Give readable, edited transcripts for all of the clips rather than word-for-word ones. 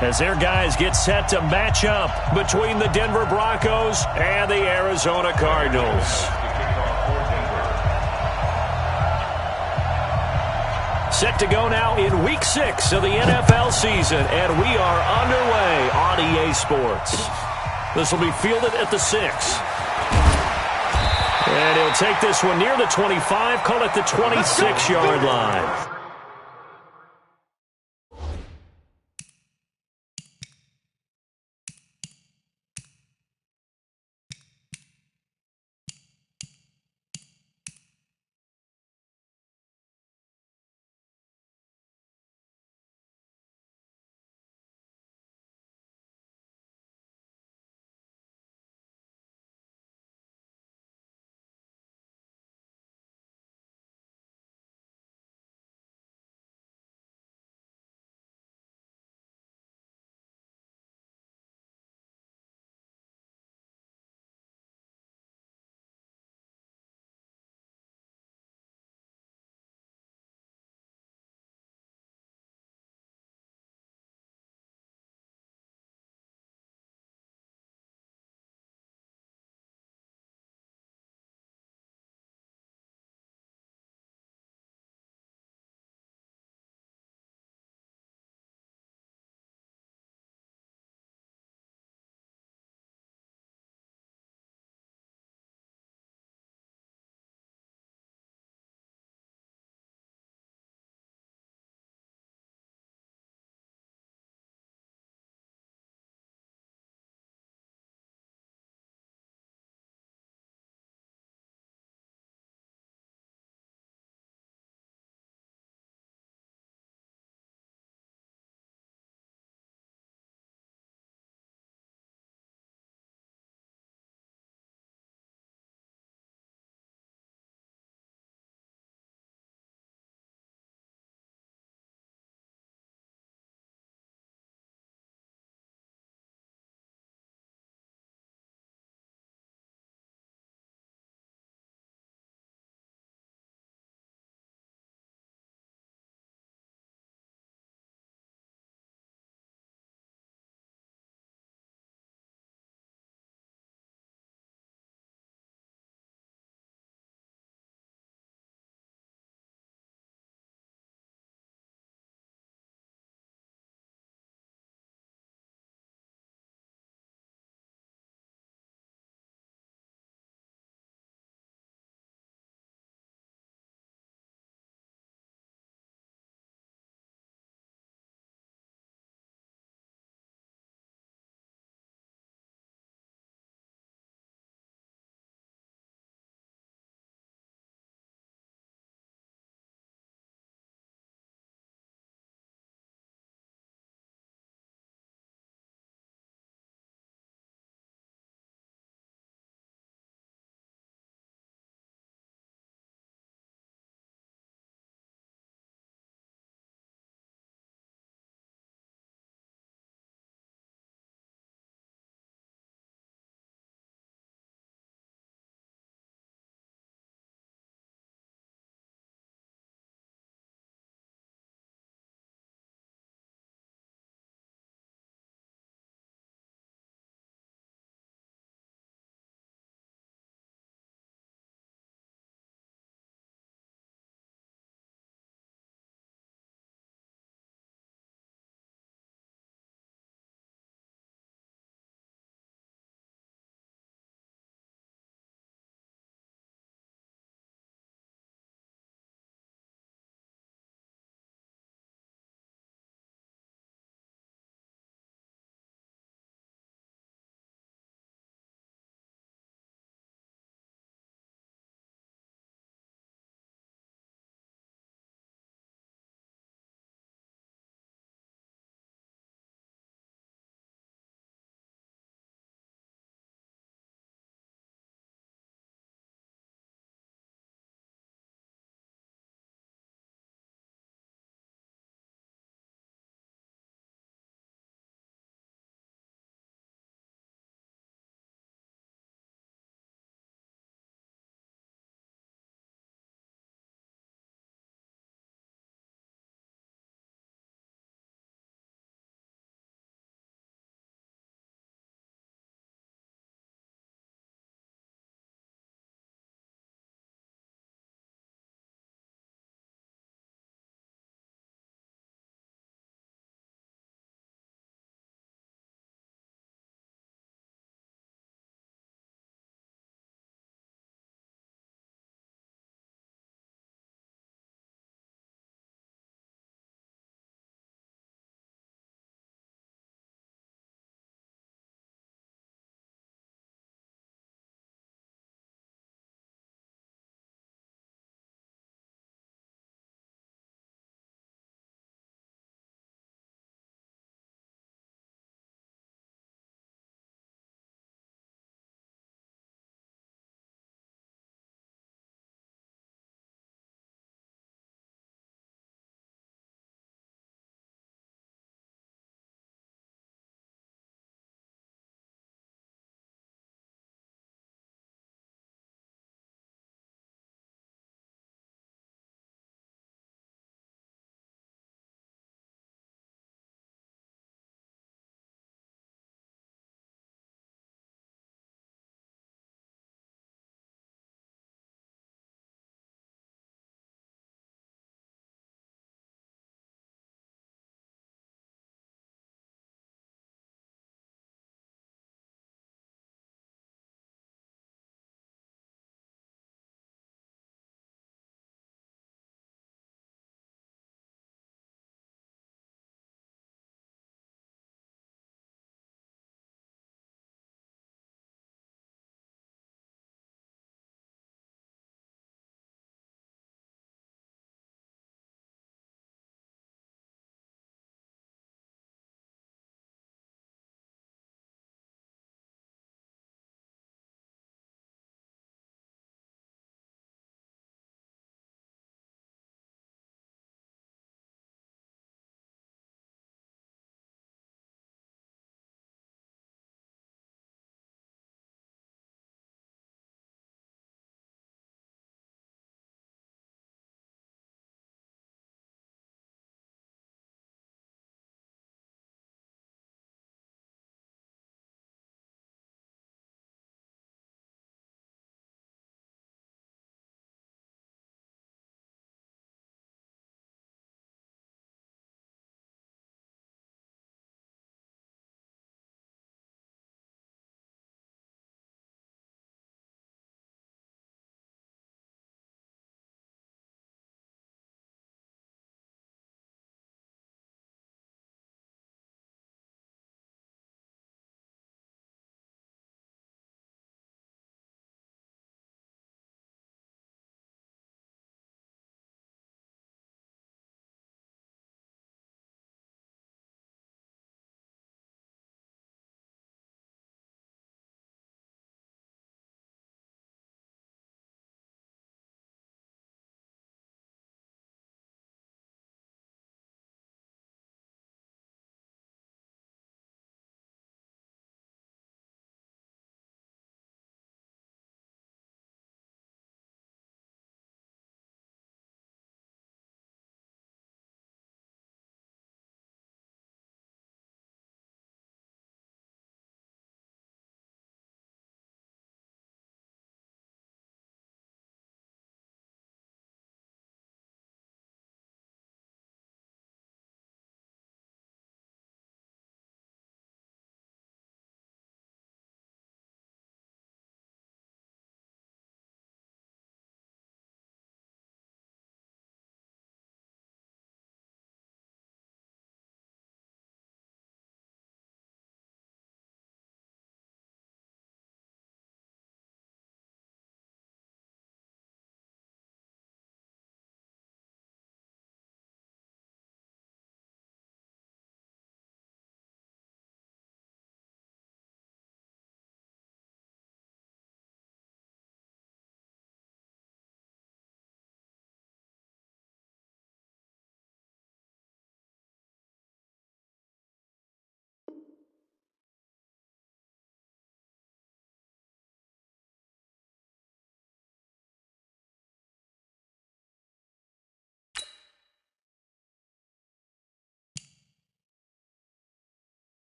as their guys get set to match up between the Denver Broncos and the Arizona Cardinals. Set to go now in Week 6 of the NFL season, and we are underway on EA Sports. This will be fielded at the 6. And he'll take this one near the 25, call it the 26-yard line.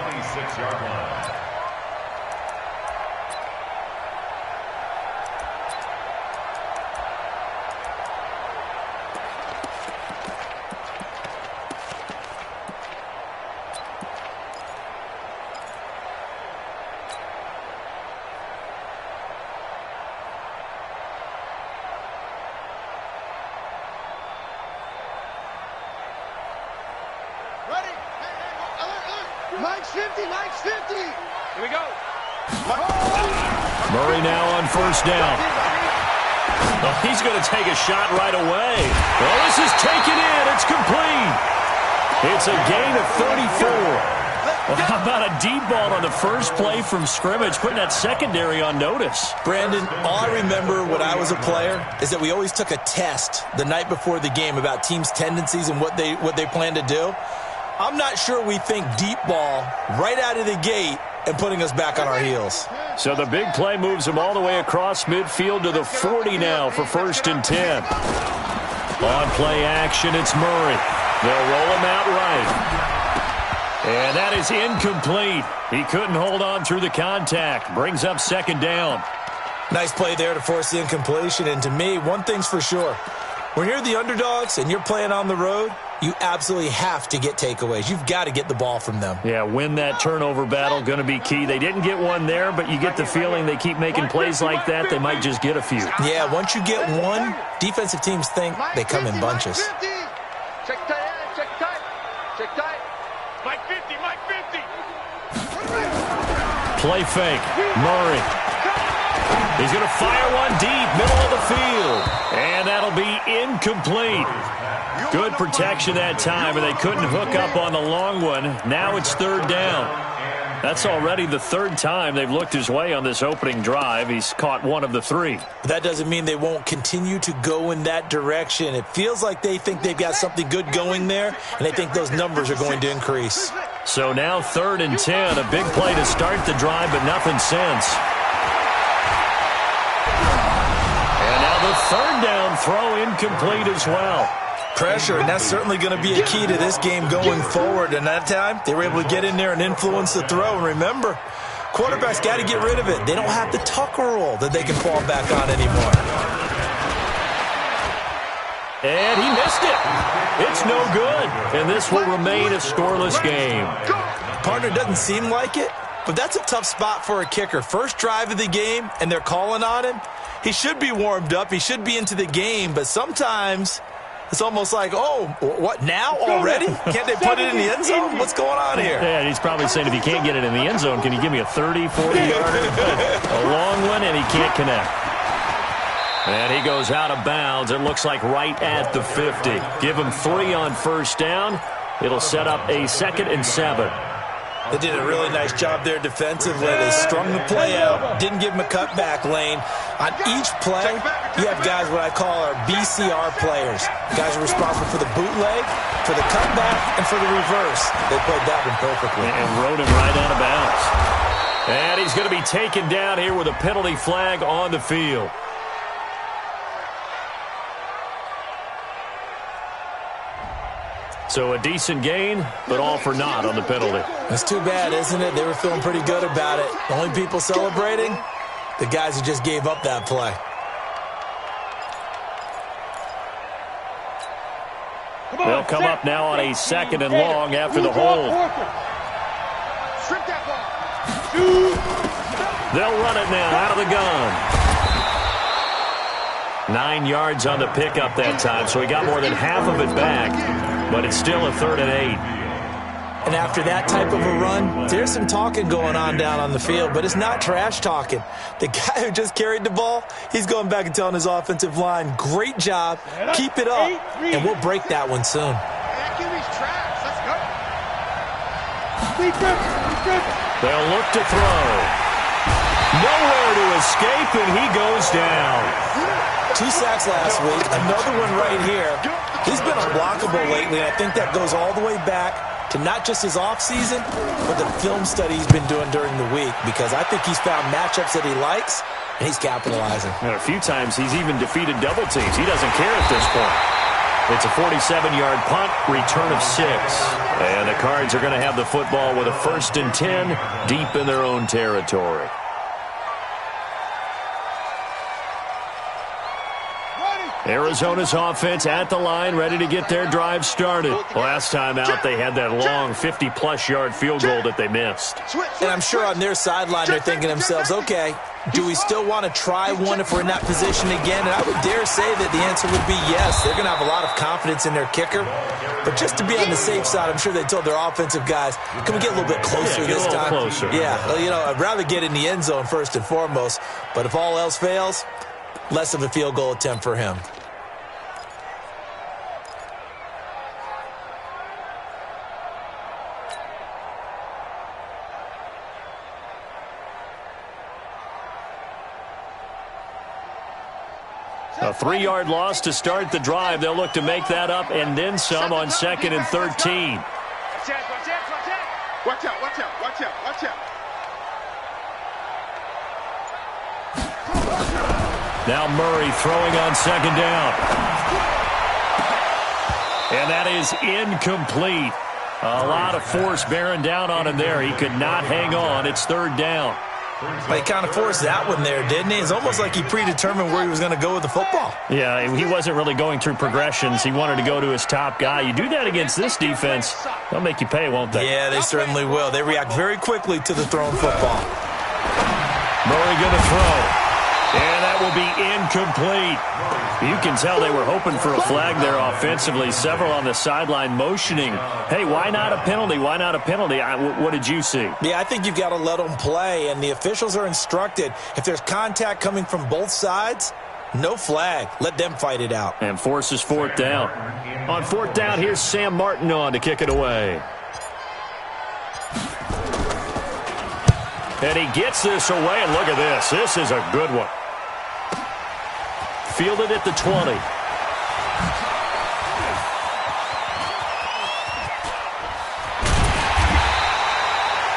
26-yard line. Mike's 50, Mike's 50. Here we go. Murray now on first down. Oh, he's going to take a shot right away. Well, this is taken in. It's complete. It's a gain of 34. Well, how about a deep ball on the first play from scrimmage, putting that secondary on notice? Brandon, all I remember when I was a player is that we always took a test the night before the game about teams' tendencies and what they plan to do. I'm not sure we think deep ball right out of the gate and putting us back on our heels. So the big play moves him all the way across midfield to the 40 now for 1st and 10. On play action, it's Murray. They'll roll him out right. And that is incomplete. He couldn't hold on through the contact. Brings up 2nd down. Nice play there to force the incompletion. And to me, one thing's for sure. When you're the underdogs and you're playing on the road, you absolutely have to get takeaways. You've got to get the ball from them. Yeah, win that turnover battle, going to be key. They didn't get one there, but you get the feeling they keep making plays like that, they might just get a few. Yeah, once you get one, defensive teams think they come in bunches. Check tight, check tight, check tight. Mike 50, Mike 50. Play fake, Murray. He's going to fire one deep, middle of the field. And that'll be incomplete. Good protection that time, and they couldn't hook up on the long one. Now it's 3rd down. That's already the 3rd time they've looked his way on this opening drive. He's caught one of the 3. That doesn't mean they won't continue to go in that direction. It feels like they think they've got something good going there, and they think those numbers are going to increase. So now 3rd and 10, a big play to start the drive, but nothing since. And now the 3rd down throw incomplete as well. Pressure, and that's certainly going to be a key to this game going forward. And that time, they were able to get in there and influence the throw. And remember, quarterbacks got to get rid of it. They don't have the tuck roll that they can fall back on anymore. And he missed it. It's no good. And this will remain a scoreless game. Partner, doesn't seem like it, but that's a tough spot for a kicker. First drive of the game, and they're calling on him. He should be warmed up. He should be into the game, but sometimes it's almost like, oh, what, now already? Can't they put it in the end zone? What's going on here? Yeah, he's probably saying, if you can't get it in the end zone, can you give me a 30, 40-yarder? A long one, and he can't connect. And he goes out of bounds. It looks like right at the 50. Give him 3 on first down. It'll set up a 2nd and 7. They did a really nice job there defensively. They strung the play out, didn't give him a cutback lane. On each play, you have guys what I call our BCR players. Guys are responsible for the bootleg, for the cutback, and for the reverse. They played that one perfectly. And rode him right out of bounds. And he's going to be taken down here with a penalty flag on the field. So a decent gain, but all for naught on the penalty. That's too bad, isn't it? They were feeling pretty good about it. The only people celebrating, the guys who just gave up that play. They'll come up now on a 2nd and long after the hold. They'll run it now out of the gun. 9 yards on the pickup that time, so he got more than half of it back, but it's still a 3rd and 8. And after that type of a run, there's some talking going on down on the field, but it's not trash talking. The guy who just carried the ball, he's going back and telling his offensive line, great job, keep it up, and we'll break that one soon. They'll look to throw. Nowhere to escape, and he goes down. 2 sacks last week, another one right here. He's been unblockable lately, and I think that goes all the way back to not just his offseason, but the film study he's been doing during the week, because I think he's found matchups that he likes, and he's capitalizing. And a few times he's even defeated double teams. He doesn't care at this point. It's a 47-yard punt, return of 6. And the Cards are going to have the football with a 1st and 10 deep in their own territory. Arizona's offense at the line, ready to get their drive started. Last time out, they had that long 50-plus yard field goal that they missed. And I'm sure on their sideline, they're thinking to themselves, okay, do we still want to try one if we're in that position again? And I would dare say that the answer would be yes. They're going to have a lot of confidence in their kicker. But just to be on the safe side, I'm sure they told their offensive guys, can we get a little bit closer this time? Closer. Yeah, well, you know, I'd rather get in the end zone first and foremost. But if all else fails, less of a field goal attempt for him. A 3-yard loss to start the drive. They'll look to make that up and then some on 2nd and 13. Watch out, watch out, watch out, watch out. Now Murray throwing on 2nd down. And that is incomplete. A lot of force bearing down on him there. He could not hang on. It's 3rd down. But he kind of forced that one there, didn't he? It's almost like he predetermined where he was going to go with the football. Yeah, he wasn't really going through progressions. He wanted to go to his top guy. You do that against this defense, they'll make you pay, won't they? Yeah, they certainly will. They react very quickly to the thrown football. Murray going to throw. And that will be incomplete. You can tell they were hoping for a flag there offensively. Several on the sideline motioning. Hey, why not a penalty? Why not a penalty? What did you see? Yeah, I think you've got to let them play, and the officials are instructed. If there's contact coming from both sides, no flag. Let them fight it out. And forces 4th down. On 4th down, here's Sam Martin on to kick it away. And he gets this away, and look at this. This is a good one. Fielded at the 20.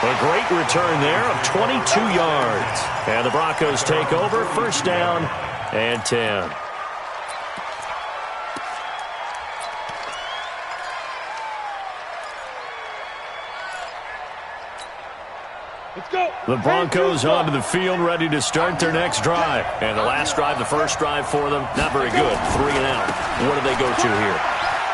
A great return there of 22 yards. And the Broncos take over, 1st down and 10. Let's go. The Broncos onto the field, ready to start their next drive. And the last drive, the first drive for them, not very good. 3 and out. What do they go to here?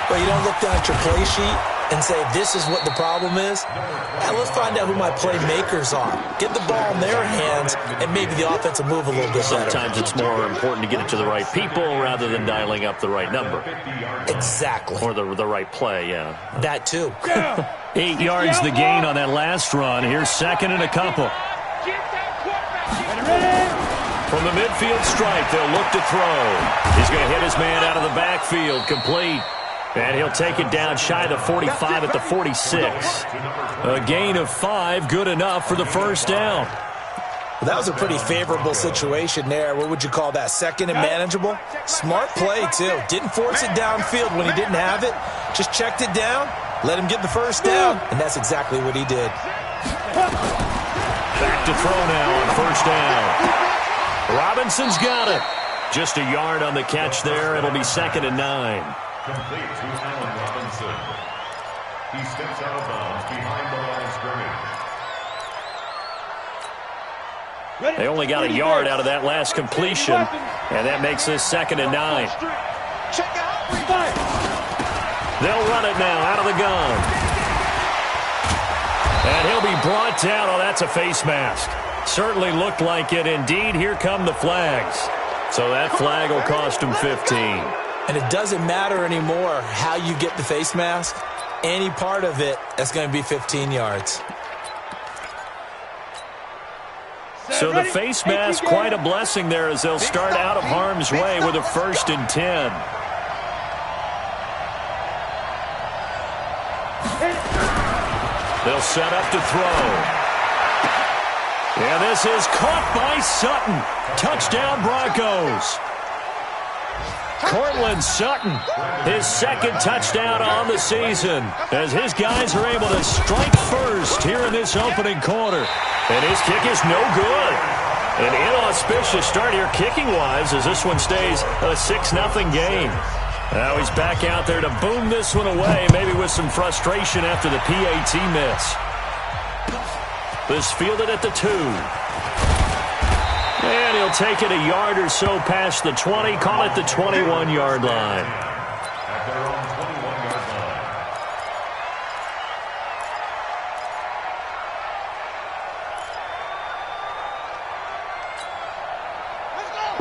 Well, you don't look down at your play sheet and say, this is what the problem is. Now, let's find out who my playmakers are. Get the ball in their hands, and maybe the offense will move a little bit better. Sometimes it's more important to get it to the right people rather than dialing up the right number. Exactly. Or the right play, yeah. That too. 8 yards the gain on that last run. Here's 2nd and a couple. From the midfield stripe, they'll look to throw. He's going to hit his man out of the backfield, complete. And he'll take it down shy of the 45 at the 46. A gain of 5, good enough for the 1st down. Well, that was a pretty favorable situation there. What would you call that? 2nd and manageable? Smart play, too. Didn't force it downfield when he didn't have it. Just checked it down, let him get the 1st down, and that's exactly what he did. Back to throw now on 1st down. Robinson's got it. Just a yard on the catch there. It'll be 2nd and 9. Complete to Allen Robinson. He steps out of bounds behind the line of scrimmage. They only got a yard out of that last completion, and that makes this 2nd and 9. They'll run it now out of the gun. And he'll be brought down. Oh, that's a face mask. Certainly looked like it. Indeed, here come the flags. So that flag will cost him 15. And it doesn't matter anymore how you get the face mask. Any part of it, that's going to be 15 yards. So the face mask, quite a blessing there as they'll start out of harm's way with a 1st and 10. They'll set up to throw. And this is caught by Sutton. Touchdown, Broncos. Cortland Sutton, his 2nd touchdown on the season as his guys are able to strike first here in this opening quarter. And his kick is no good. An inauspicious start here kicking-wise as this one stays a 6-0 game. Now he's back out there to boom this one away, maybe with some frustration after the PAT miss. This fielded at the 2. And he'll take it a yard or so past the 20, call it the 21-yard line. At their own 21-yard line.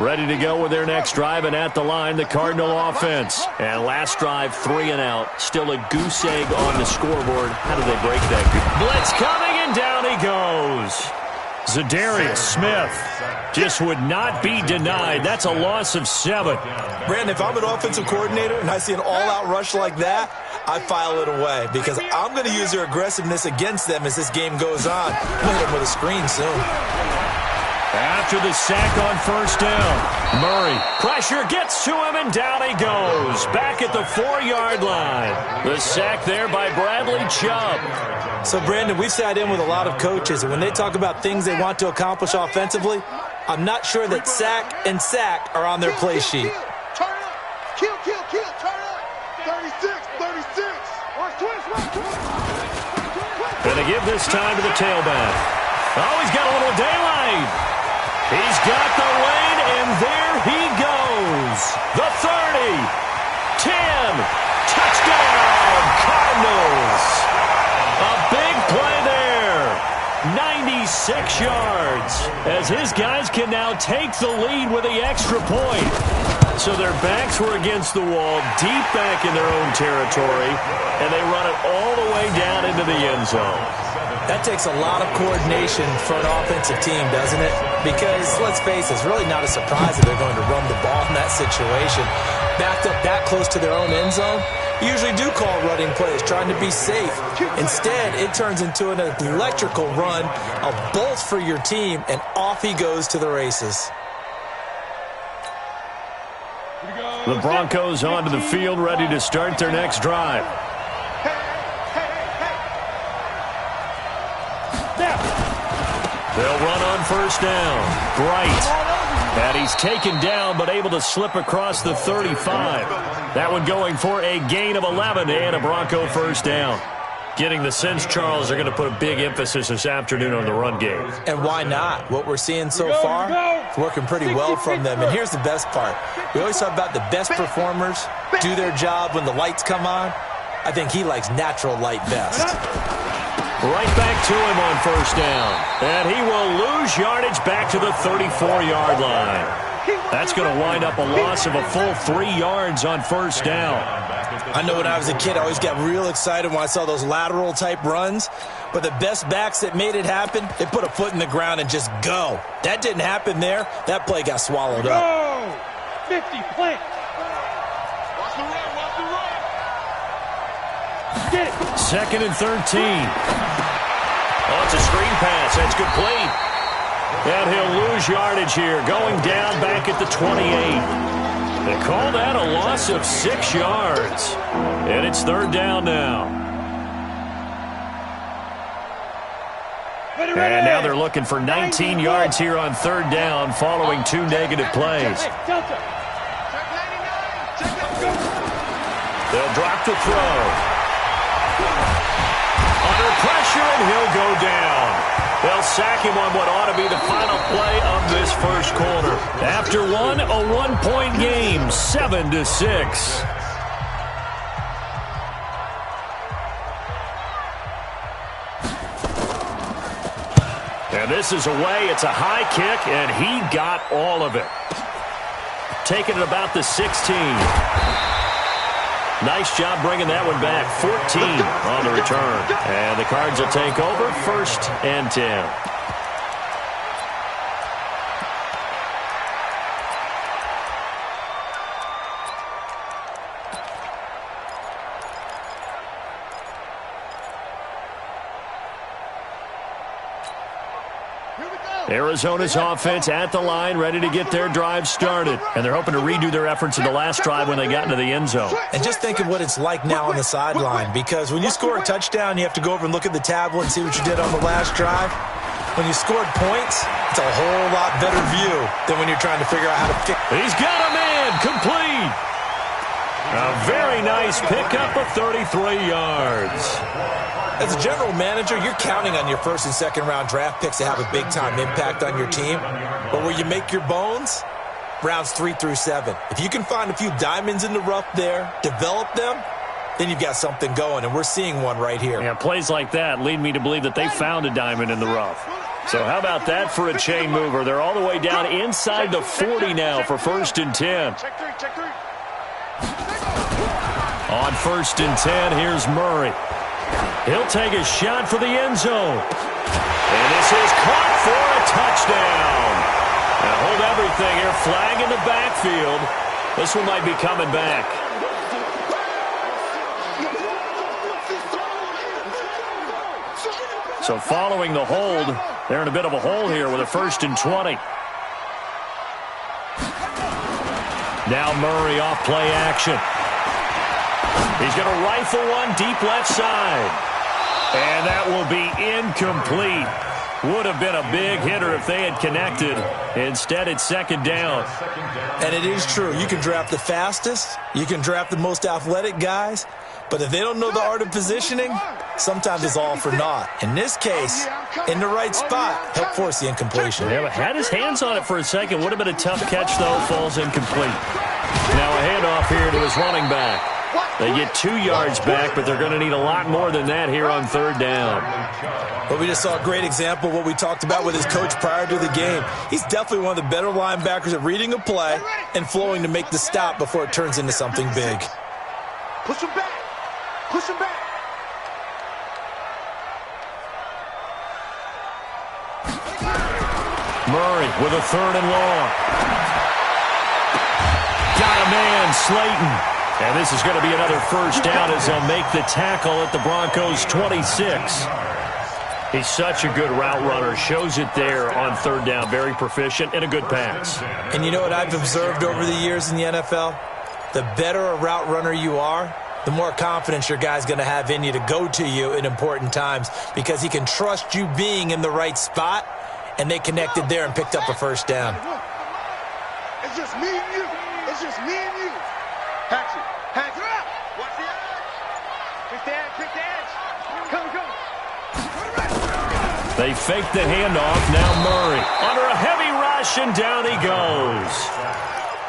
Ready to go with their next drive, and at the line, the Cardinal offense. And last drive, 3 and out. Still a goose egg on the scoreboard. How do they break that? Blitz coming, and down he goes. Zadarius Smith just would not be denied. That's a loss of 7. Brandon, if I'm an offensive coordinator and I see an all-out rush like that, I file it away because I'm going to use their aggressiveness against them as this game goes on. I'm going to hit them with a screen soon. After the sack on first down, Murray, pressure gets to him, and down he goes. Back at the 4-yard line. The sack there by Bradley Chubb. So, Brandon, we've sat in with a lot of coaches, and when they talk about things they want to accomplish offensively, I'm not sure that sack and sack are on their play sheet. Turn up. Kill, turn up. 36. Watch twist. Going to give this time to the tailback. Oh, he's got a little daylight. He's got the lane, and there he goes. The 30, 10, touchdown, Cardinals. A big play there, 96 yards, as his guys can now take the lead with the extra point. So their backs were against the wall, deep back in their own territory, and they run it all the way down into the end zone. That takes a lot of coordination for an offensive team, doesn't it? Because, let's face it, it's really not a surprise that they're going to run the ball in that situation. Backed up that close to their own end zone, you usually do call running plays, trying to be safe. Instead, it turns into an electrical run, a bolt for your team, and off he goes to the races. The Broncos onto the field, ready to start their next drive. They'll run on first down. Bright. And he's taken down, but able to slip across the 35. That one going for a gain of 11 and a Bronco first down. Getting the sense, Charles, they're going to put a big emphasis this afternoon on the run game. And why not? What we're seeing so far, it's working pretty well from them. And here's the best part. We always talk about the best performers do their job when the lights come on. I think he likes natural light best. Right back to him on first down. And he will lose yardage back to the 34-yard line. That's going to wind up a loss of a full 3 yards on first down. I know when I was a kid, I always got real excited when I saw those lateral-type runs. But the best backs that made it happen, they put a foot in the ground and just go. That didn't happen there. That play got swallowed up. 50, plant. Watch the run. Get it. 2nd and 13. Oh, it's a screen pass. That's complete. And he'll lose yardage here, going down back at the 28. They call that a loss of 6 yards. And it's 3rd down now. And now they're looking for 19 yards here on 3rd down following 2 negative plays. They'll drop the throw. Under pressure, and he'll go down. They'll sack him on what ought to be the final play of this first quarter. After one, a 1-point game, 7-6. And this is away. It's a high kick, and he got all of it. Taking it about the 16. Nice job bringing that one back. 14 on the return. And the Cards will take over 1st and 10. Arizona's offense at the line, ready to get their drive started. And they're hoping to redo their efforts in the last drive when they got into the end zone. And just think of what it's like now on the sideline, because when you score a touchdown, you have to go over and look at the tablet and see what you did on the last drive. When you scored points, it's a whole lot better view than when you're trying to figure out how to fix. He's got a man, complete. A very nice pickup of 33 yards. As a general manager, you're counting on your first and second round draft picks to have a big-time impact on your team. But where you make your bones, rounds 3 through 7. If you can find a few diamonds in the rough there, develop them, then you've got something going, and we're seeing one right here. Yeah, plays like that lead me to believe that they found a diamond in the rough. So how about that for a chain mover? They're all the way down inside the 40 now for 1st and 10. On 1st and 10, here's Murray. He'll take a shot for the end zone. And this is caught for a touchdown. Now hold everything here. Flag in the backfield. This one might be coming back. So following the hold, they're in a bit of a hole here with a 1st and 20. Now Murray off play action. He's going to rifle one deep left side. And that will be incomplete. Would have been a big hitter if they had connected. Instead, it's 2nd down. And it is true. You can draft the fastest. You can draft the most athletic guys. But if they don't know the art of positioning, sometimes it's all for naught. In this case, in the right spot, help force the incompletion. Yeah, but had his hands on it for a second. Would have been a tough catch, though. Falls incomplete. Now a handoff here to his running back. They get 2 yards back, but they're going to need a lot more than that here on 3rd down. Well, we just saw a great example of what we talked about with his coach prior to the game. He's definitely one of the better linebackers at reading a play and flowing to make the stop before it turns into something big. Push him back. Push him back. Murray with a 3rd and long. Got a man, Slayton. And this is going to be another 1st down as they'll make the tackle at the Broncos' 26. He's such a good route runner. Shows it there on 3rd down. Very proficient and a good pass. And you know what I've observed over the years in the NFL? The better a route runner you are, the more confidence your guy's going to have in you to go to you in important times because he can trust you being in the right spot, and they connected there and picked up a 1st down. It's just me and you. It's just me and you. Hatch it. Hatch it up. Watch the edge. Pick the edge. Pick the edge. Come, come. They fake the handoff. Now Murray under a heavy rush, and down he goes.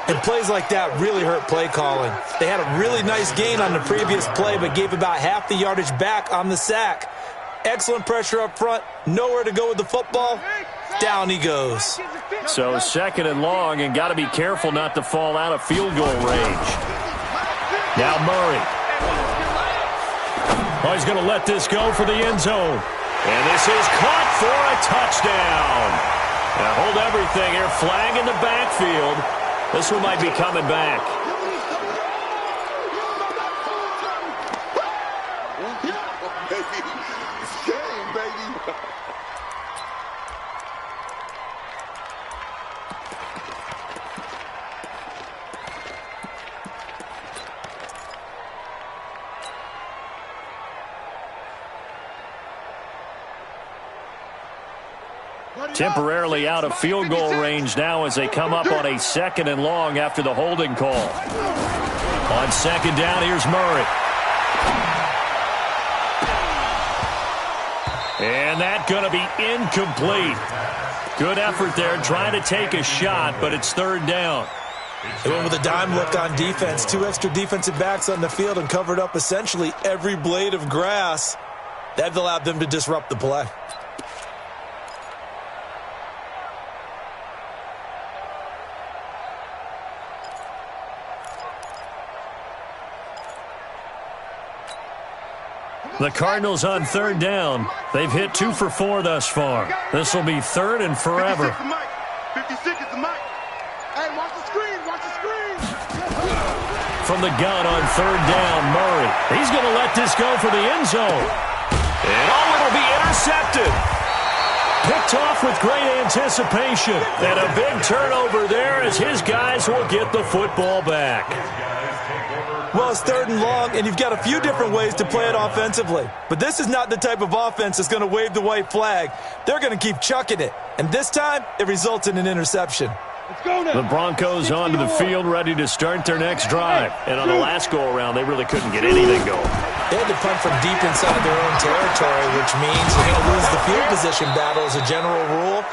And plays like that really hurt play calling. They had a really nice gain on the previous play, but gave about half the yardage back on the sack. Excellent pressure up front. Nowhere to go with the football. Down he goes. So 2nd and long, and got to be careful not to fall out of field goal range. Now Murray. Oh, he's going to let this go for the end zone. And this is caught for a touchdown. Now hold everything here. Flag in the backfield. This one might be coming back. It's game, baby. Temporarily out of field goal range now as they come up on a 2nd and long after the holding call. On 2nd down, here's Murray. And that's going to be incomplete. Good effort there trying to take a shot, but it's 3rd down. They went with a dime look on defense. 2 extra defensive backs on the field and covered up essentially every blade of grass. That allowed them to disrupt the play. The Cardinals on 3rd down. They've hit 2 for 4 thus far. This will be 3rd and forever. 56 is the mic. Hey, watch the screen. Watch the screen. From the gun on 3rd down, Murray. He's going to let this go for the end zone. And it'll be intercepted. Picked off with great anticipation. And a big turnover there as his guys will get the football back. Well, it's 3rd and long, and you've got a few different ways to play it offensively. But this is not the type of offense that's going to wave the white flag. They're going to keep chucking it. And this time, it results in an interception. The Broncos onto the field, ready to start their next drive. And on the last go-around, they really couldn't get anything going. They had to punt from deep inside their own territory, which means you're going to lose the field position battle as a general rule.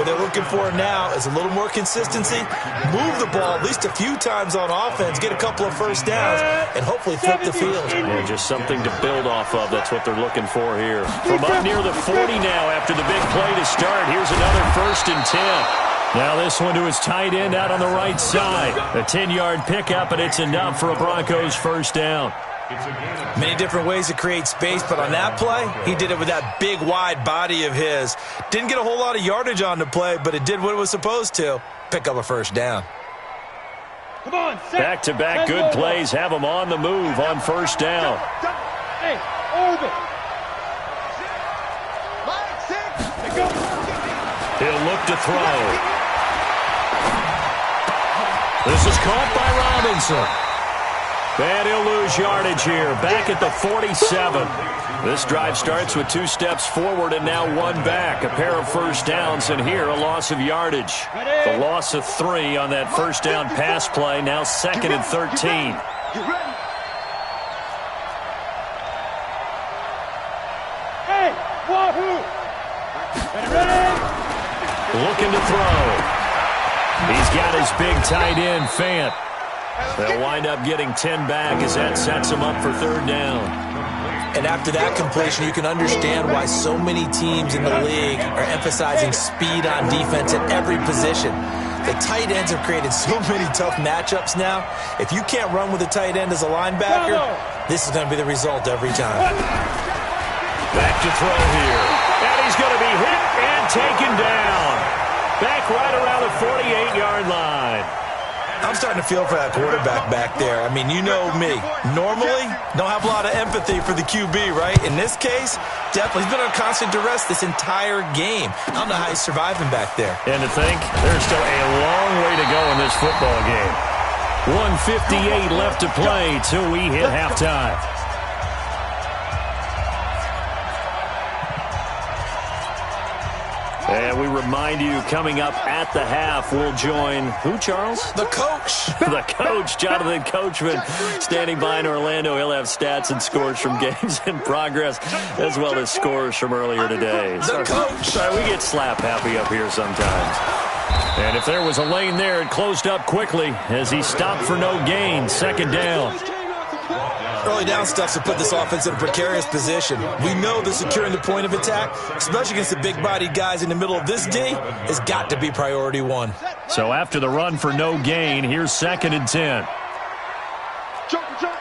What they're looking for now is a little more consistency, move the ball at least a few times on offense, get a couple of first downs, and hopefully flip the field. Yeah, just something to build off of. That's what they're looking for here. From up near the 40 now after the big play to start, here's another 1st and 10. Now this one to his tight end out on the right side. A 10-yard pickup, and it's enough for a Broncos first down. Many different ways to create space, but on that play, he did it with that big, wide body of his. Didn't get a whole lot of yardage on the play, but it did what it was supposed to. Pick up a first down. Come on, back-to-back good plays have him on the move on first down. Hey, over. He'll look to throw. This is caught by Robinson. And he'll lose yardage here, back at the 47. This drive starts with 2 steps forward and now 1 back. A pair of first downs, and here a loss of yardage. The loss of 3 on that first down pass play, now 2nd and 13. Hey, wahoo! Ready? Looking to throw. He's got his big tight end, Fant. They'll wind up getting 10 back as that sets him up for 3rd down. And after that completion, you can understand why so many teams in the league are emphasizing speed on defense at every position. The tight ends have created so many tough matchups now. If you can't run with a tight end as a linebacker, this is going to be the result every time. Back to throw here. And he's going to be hit and taken down. Back right around the 48-yard line. I'm starting to feel for that quarterback back there. I mean, you know me. Normally, don't have a lot of empathy for the QB, right? In this case, definitely. He's been on constant duress this entire game. I don't know how he's surviving back there. And to think, there's still a long way to go in this football game. 1:58 left to play till we hit halftime. And we remind you, coming up at the half, we'll join who, Charles? The coach. The coach, Jonathan Coachman, standing by in Orlando. He'll have stats and scores from games in progress, as well as scores from earlier today. The coach. Sorry, we get slap happy up here sometimes. And if there was a lane there, it closed up quickly as he stopped for no gain. 2nd down. Early down stuff to put this offense in a precarious position. We know that securing the point of attack, especially against the big-bodied guys in the middle of this D, has got to be priority 1. So after the run for no gain, here's 2nd and 10. Joker.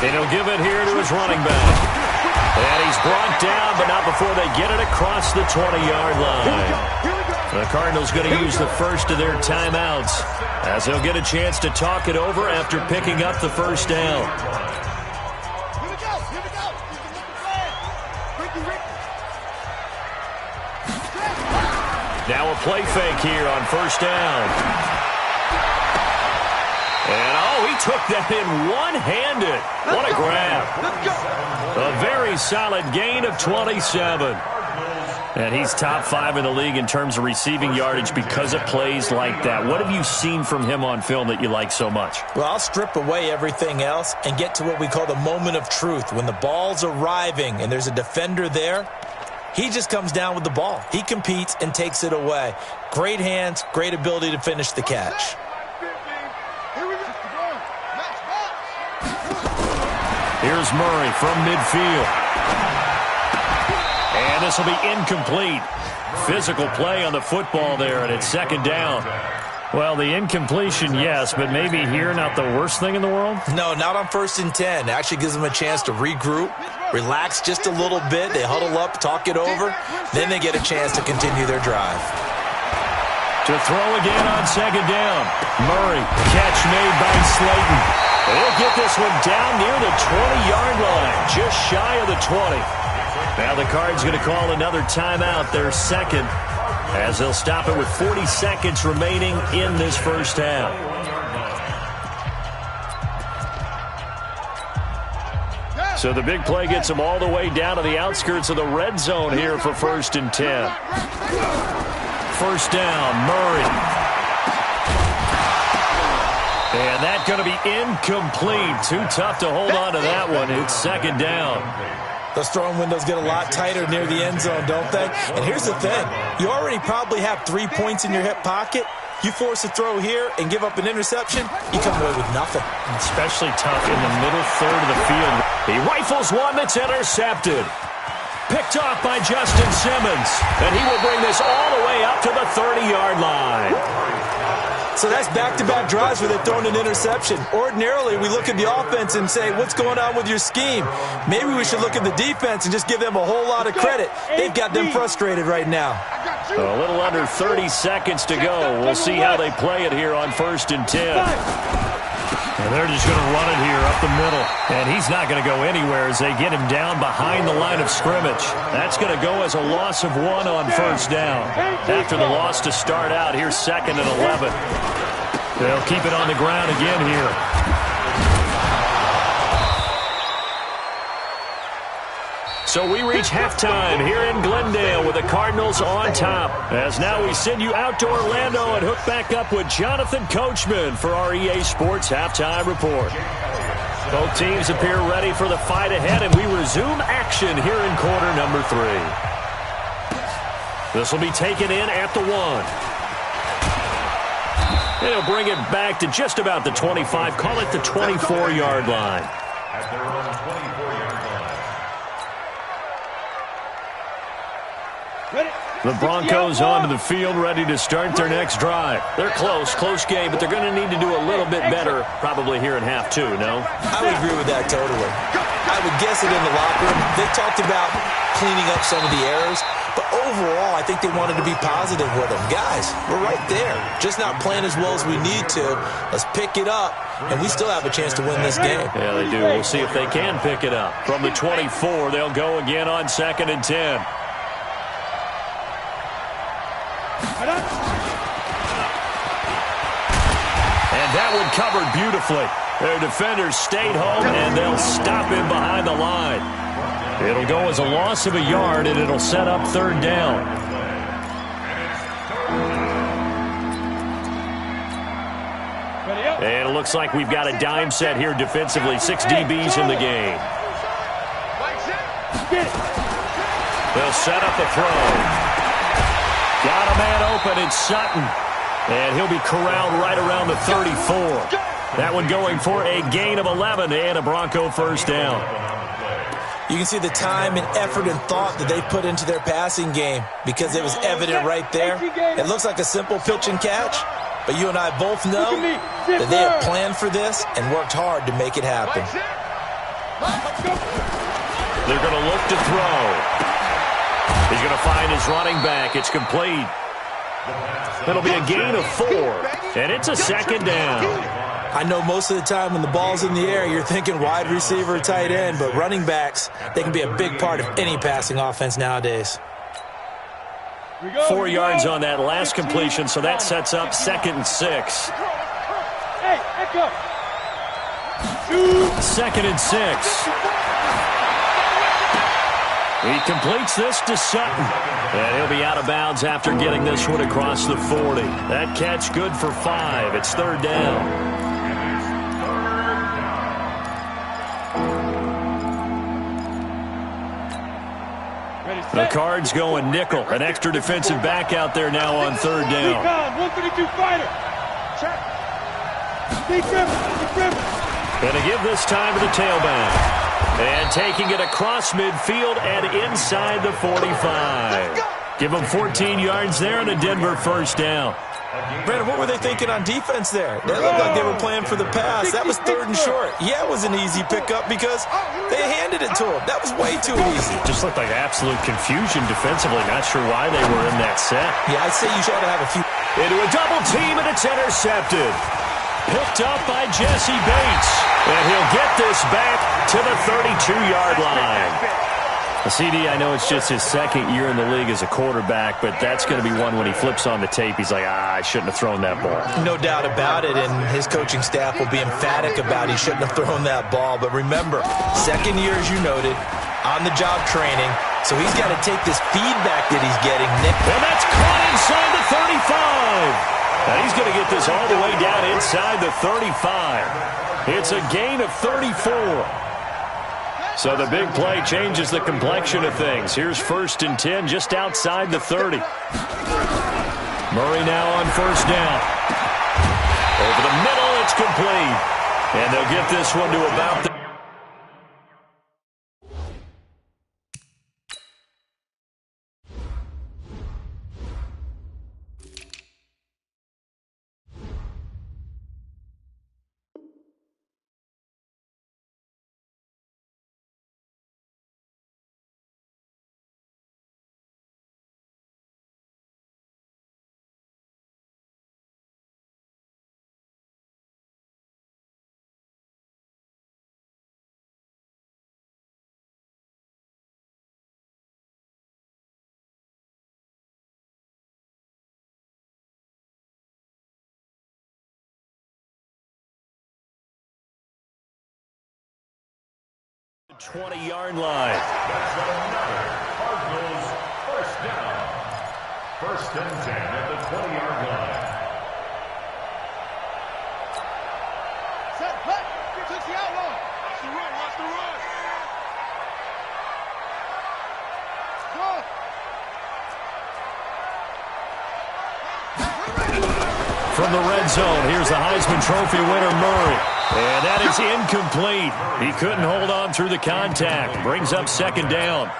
And he'll give it here to his running back. And he's brought down, but not before they get it across the 20-yard line. The Cardinals going to use the first of their timeouts as they'll get a chance to talk it over after picking up the first down. Here we go. Ricky. Now a play fake here on first down. And, he took that in one-handed. What a grab. A very solid gain of 27. And he's top 5 in the league in terms of receiving yardage because of plays like that. What have you seen from him on film that you like so much? Well, I'll strip away everything else and get to what we call the moment of truth. When the ball's arriving and there's a defender there, he just comes down with the ball. He competes and takes it away. Great hands, great ability to finish the catch. Here's Murray from midfield. And this will be incomplete. Physical play on the football there, and it's 2nd down. Well, the incompletion, yes, but maybe here not the worst thing in the world? No, not on 1st and 10. It actually gives them a chance to regroup, relax just a little bit. They huddle up, talk it over. Then they get a chance to continue their drive. To throw again on 2nd down. Murray, catch made by Slayton. They'll get this one down near the 20-yard line, just shy of the 20. Now the Cards going to call another timeout, their 2nd, as they'll stop it with 40 seconds remaining in this first half. So the big play gets them all the way down to the outskirts of the red zone here for 1st and 10. First down, Murray. And that's going to be incomplete. Too tough to hold on to that one. It's 2nd down. Those throwing windows get a lot tighter near the end zone, don't they? And here's the thing. You already probably have 3 points in your hip pocket. You force a throw here and give up an interception, you come away with nothing. Especially tough in the middle third of the field. He rifles one that's intercepted. Picked off by Justin Simmons. And he will bring this all the way up to the 30-yard line. So that's back-to-back drives where they've thrown an interception. Ordinarily, we look at the offense and say, what's going on with your scheme? Maybe we should look at the defense and just give them a whole lot of credit. They've got them frustrated right now. A little under 30 seconds to go. We'll see how they play it here on 1st and 10. And they're just going to run it here up the middle. And he's not going to go anywhere as they get him down behind the line of scrimmage. That's going to go as a loss of 1 on 1st down. After the loss to start out, here's 2nd and 11. They'll keep it on the ground again here. So we reach halftime here in Glendale with the Cardinals on top. As now we send you out to Orlando and hook back up with Jonathan Coachman for our EA Sports Halftime Report. Both teams appear ready for the fight ahead, and we resume action here in quarter number 3. This will be taken in at the 1. And he'll bring it back to just about the 25, call it the 24-yard line. At their own 24-yard line. The Broncos onto the field, ready to start their next drive. They're close game, but they're going to need to do a little bit better probably here in half 2, no? I would agree with that totally. I would guess it in the locker room. They talked about cleaning up some of the errors, but overall, I think they wanted to be positive with them. Guys, we're right there. Just not playing as well as we need to. Let's pick it up, and we still have a chance to win this game. Yeah, they do. We'll see if they can pick it up. From the 24, they'll go again on 2nd and 10. And that one covered beautifully. Their defenders stayed home, and they'll stop him behind the line. It'll go as a loss of a yard, and it'll set up 3rd down. And it looks like we've got a dime set here defensively. 6 DBs in the game. They'll set up a throw. Got a man open, it's Sutton. And he'll be corralled right around the 34. That one going for a gain of 11 and a Bronco 1st down. You can see the time and effort and thought that they put into their passing game because it was evident right there. It looks like a simple pitch and catch, but you and I both know that they have planned for this and worked hard to make it happen. They're going to look to throw. He's going to find his running back. It's complete. It'll be a gain of 4, and it's a 2nd down. I know most of the time when the ball's in the air, you're thinking wide receiver, tight end, but running backs, they can be a big part of any passing offense nowadays. 4 yards on that last completion, so that sets up 2nd and 6. Hey, echo. 2nd and 6. He completes this to Sutton. And he'll be out of bounds after getting this one across the 40. That catch good for 5. It's 3rd down. The Cards going nickel. An extra defensive back out there now on 3rd down. 132 fighter. Check. Going to give this time to the tailback. And taking it across midfield and inside the 45. Give them 14 yards there and a Denver 1st down. Brandon, what were they thinking on defense there? They looked like they were playing for the pass. That was 3rd and short. Yeah, it was an easy pickup because they handed it to him. That was way too easy. Just looked like absolute confusion defensively. Not sure why they were in that set. Yeah, I'd say you should have a few. Into a double team, and it's intercepted. Picked up by Jesse Bates. And he'll get this back to the 32-yard line. CD, I know it's just his second year in the league as a quarterback, but that's going to be one when he flips on the tape, he's like, I shouldn't have thrown that ball. No doubt about it, and his coaching staff will be emphatic about he shouldn't have thrown that ball. But remember, second year, as you noted, on-the-job training, so he's got to take this feedback that he's getting. And that's caught inside the 35. And he's going to get this all the way down inside the 35. It's a gain of 34. So the big play changes the complexion of things. Here's 1st and 10 just outside the 30. Murray now on 1st down. Over the middle, it's complete. And they'll get this one to about the... ...20-yard line. That's another Cardinals 1st down. 1st and 10 at the 20-yard line. Set, hut, took the outlaw. Watch the run, watch the run. Go. From the red zone, here's the Heisman Trophy winner, Murray. And that is incomplete. He couldn't hold on through the contact. Brings up 2nd down.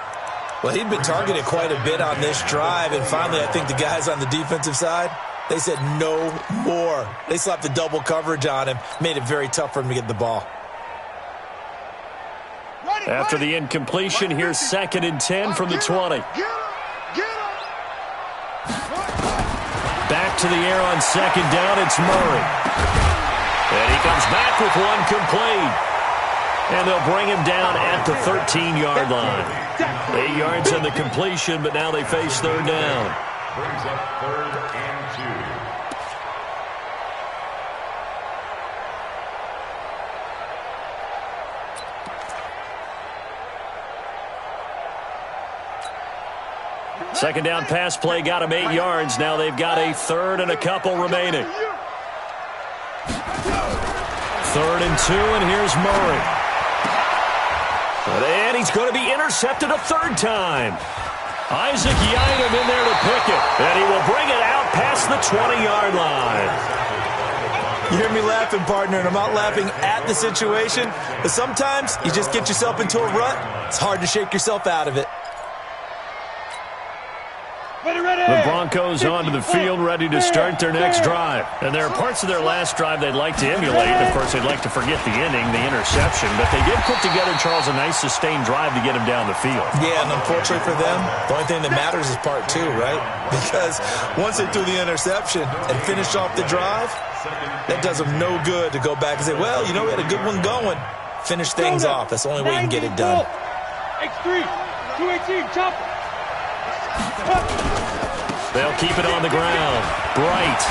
Well, he'd been targeted quite a bit on this drive, and finally I think the guys on the defensive side, they said no more. They slapped the double coverage on him, made it very tough for him to get the ball. After the incompletion, here's 2nd and 10 from the 20. Back to the air on 2nd down, it's Murray. And he comes back with one complete. And they'll bring him down at the 13-yard line. 8 yards on the completion, but now they face 3rd down. Brings up 3rd and 2. 2nd down pass play got him 8 yards. Now they've got a 3rd and a couple remaining. 3rd and 2, and here's Murray. And he's going to be intercepted a 3rd time. Isaac Yiadom in there to pick it. And he will bring it out past the 20-yard line. You hear me laughing, partner, and I'm not laughing at the situation, but sometimes you just get yourself into a rut. It's hard to shake yourself out of it. The Broncos onto the field, ready to start their next drive. And there are parts of their last drive they'd like to emulate. Of course, they'd like to forget the inning, the interception. But they did put together, Charles, a nice sustained drive to get him down the field. Yeah, and unfortunately for them, the only thing that matters is part 2, right? Because once they threw the interception and finished off the drive, that does them no good to go back and say, well, you know, we had a good one going. Finish things off. That's the only way you can get it done. X3, 218, chop. They'll keep it on the ground. Bright.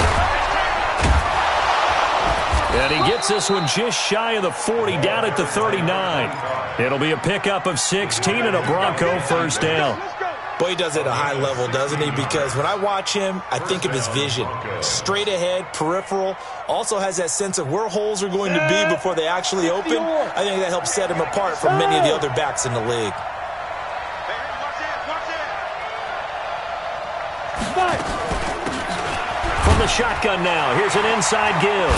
And he gets this one just shy of the 40, down at the 39. It'll be a pickup of 16 and a Bronco 1st down. Boy, he does it at a high level, doesn't he? Because when I watch him, I think of his vision. Straight ahead, peripheral. Also has that sense of where holes are going to be before they actually open. I think that helps set him apart from many of the other backs in the league. From the shotgun now, here's an inside give.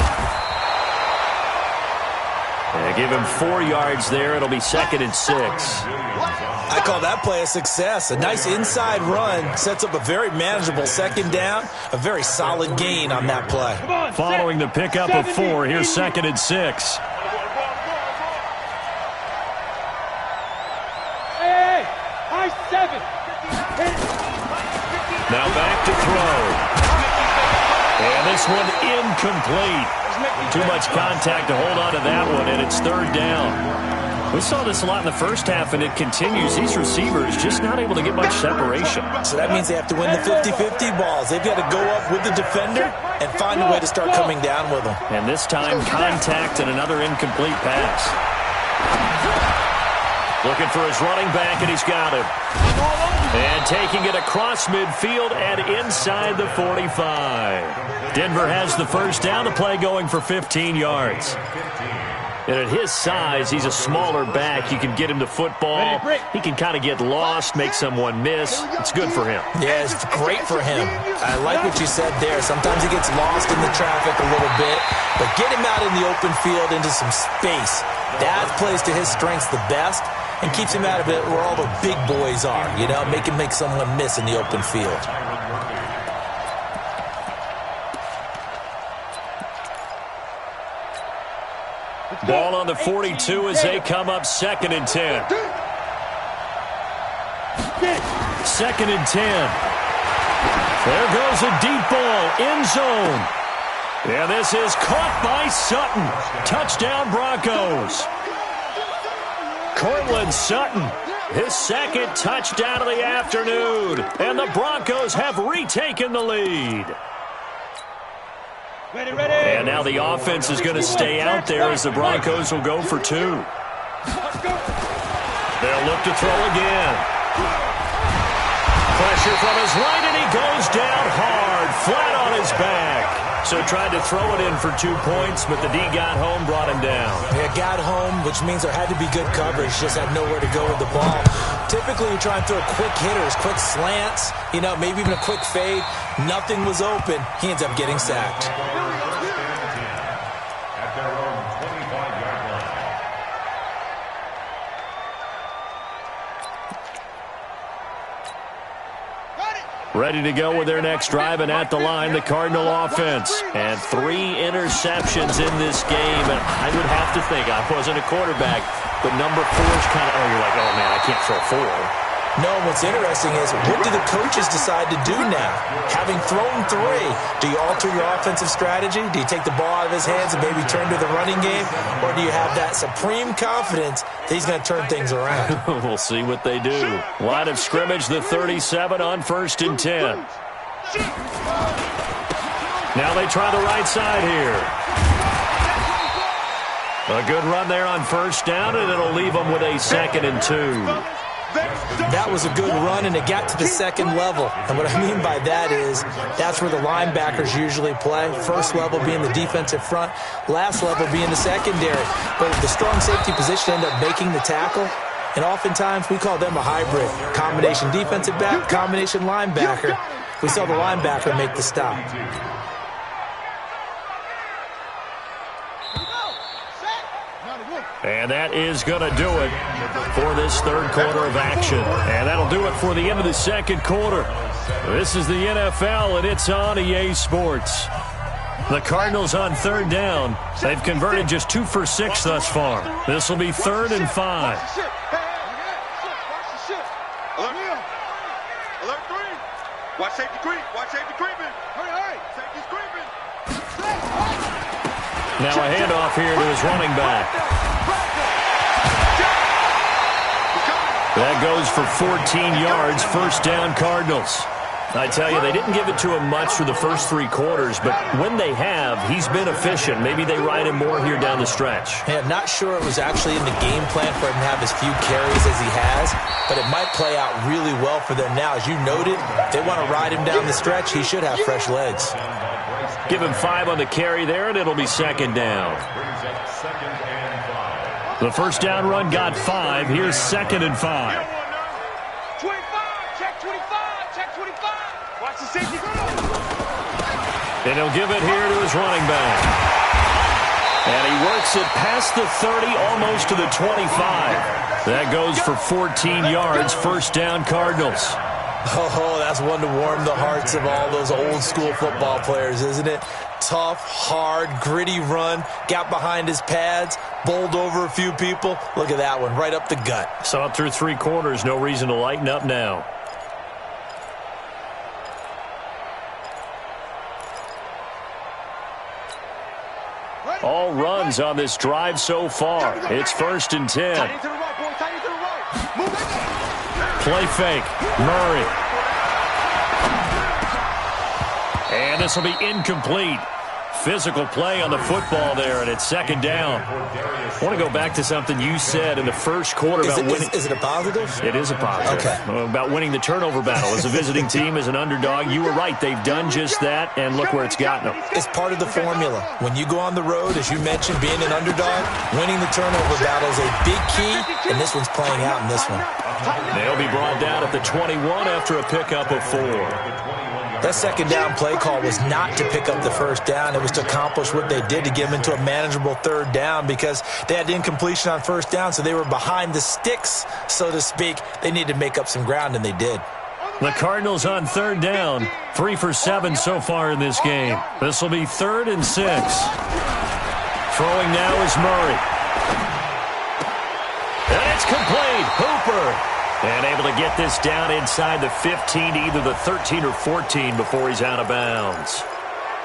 And give him 4 yards there. It'll be 2nd and 6. I call that play a success. A nice inside run sets up a very manageable 2nd down. A very solid gain on that play. Following the pickup of 4, here's 2nd and 6. Hey, high 7. Now back to throw. And this one incomplete. Too much contact to hold on to that one, and it's 3rd down. We saw this a lot in the first half, and it continues. These receivers just not able to get much separation. So that means they have to win the 50-50 balls. They've got to go up with the defender and find a way to start coming down with them. And this time, contact and another incomplete pass. Looking for his running back, and he's got him. And taking it across midfield and inside the 45. Denver has the first down. The play going for 15 yards. And at his size, he's a smaller back. You can get him to football. He can kind of get lost, make someone miss. It's good for him. Yeah, it's great for him. I like what you said there. Sometimes he gets lost in the traffic a little bit, but get him out in the open field into some space. That plays to his strengths the best and keeps him out of it where all the big boys are, you know, make him make someone miss in the open field. Ball on the 42 as they come up 2nd and 10. 2nd and 10. There goes a deep ball, end zone. And this is caught by Sutton. Touchdown Broncos. Cortland Sutton, his 2nd touchdown of the afternoon. And the Broncos have retaken the lead. And now the offense is going to stay out there as the Broncos will go for 2. They'll look to throw again. Pressure from his right, and he goes down hard, flat on his back. So tried to throw it in for 2 points, but the D got home, brought him down. Yeah, got home, which means there had to be good coverage. Just had nowhere to go with the ball. Typically, you try and throw quick hitters, quick slants, you know, maybe even a quick fade. Nothing was open. He ends up getting sacked. At their own 25-yard line. Ready to go with their next drive, and at the line, the Cardinal offense. And 3 interceptions in this game. And I would have to think, I wasn't a quarterback, but number 4 is kind of, you're like, oh, man, I can't throw 4. No, what's interesting is, what do the coaches decide to do now? Having thrown 3, do you alter your offensive strategy? Do you take the ball out of his hands and maybe turn to the running game? Or do you have that supreme confidence that he's going to turn things around? We'll see what they do. Line of scrimmage, the 37 on 1st and 10. Now they try the right side here. A good run there on 1st down, and it'll leave them with a 2nd and 2. That was a good run, and it got to the 2nd level. And what I mean by that is that's where the linebackers usually play. First level being the defensive front, last level being the secondary. But the strong safety position ended up making the tackle, and oftentimes we call them a hybrid. Combination defensive back, combination linebacker. We saw the linebacker make the stop. And that is going to do it for this 3rd quarter of action. And that'll do it for the end of the 2nd quarter. This is the NFL, and it's on EA Sports. The Cardinals on 3rd down. They've converted just 2 for 6 thus far. This will be 3rd and 5. Alert 3. Watch safety creep. Watch safety creeping. Hurry. Safety's creeping. Now a handoff here to his running back. That goes for 14 yards, 1st down Cardinals. I tell you, they didn't give it to him much for the first 3 quarters, but when they have, he's been efficient. Maybe they ride him more here down the stretch. Yeah, not sure it was actually in the game plan for him to have as few carries as he has, but it might play out really well for them now. As you noted, if they want to ride him down the stretch, he should have fresh legs. Give him 5 on the carry there, and it'll be 2nd down. The 1st down run got 5. Here's 2nd and 5. 25. Check 25. Check 25. Watch the safety. And he'll give it here to his running back. And he works it past the 30, almost to the 25. That goes for 14 yards, 1st down Cardinals. Oh, that's one to warm the hearts of all those old school football players, isn't it? Tough, hard, gritty run, got behind his pads, bowled over a few people. Look at that one, right up the gut. Saw it through 3 quarters, no reason to lighten up now. All runs on this drive so far. It's 1st and 10. Play fake. Murray. And this will be incomplete. Physical play on the football there, and it's 2nd down. I want to go back to something you said in the first quarter about winning. Is it a positive? It is a positive. Okay. About winning the turnover battle. As a visiting team, as an underdog, you were right. They've done just that, and look where it's gotten them. It's part of the formula. When you go on the road, as you mentioned, being an underdog, winning the turnover battle is a big key, and this one's playing out in this one. They'll be brought down at the 21 after a pickup of 4. That 2nd down play call was not to pick up the 1st down. It was to accomplish what they did, to get them into a manageable 3rd down, because they had incompletion on 1st down, so they were behind the sticks, so to speak. They needed to make up some ground, and they did. The Cardinals on 3rd down, 3 for 7 so far in this game. This will be 3rd and 6. Throwing now is Murray. And it's complete. Hooper. And able to get this down inside the 15 to either the 13 or 14 before he's out of bounds.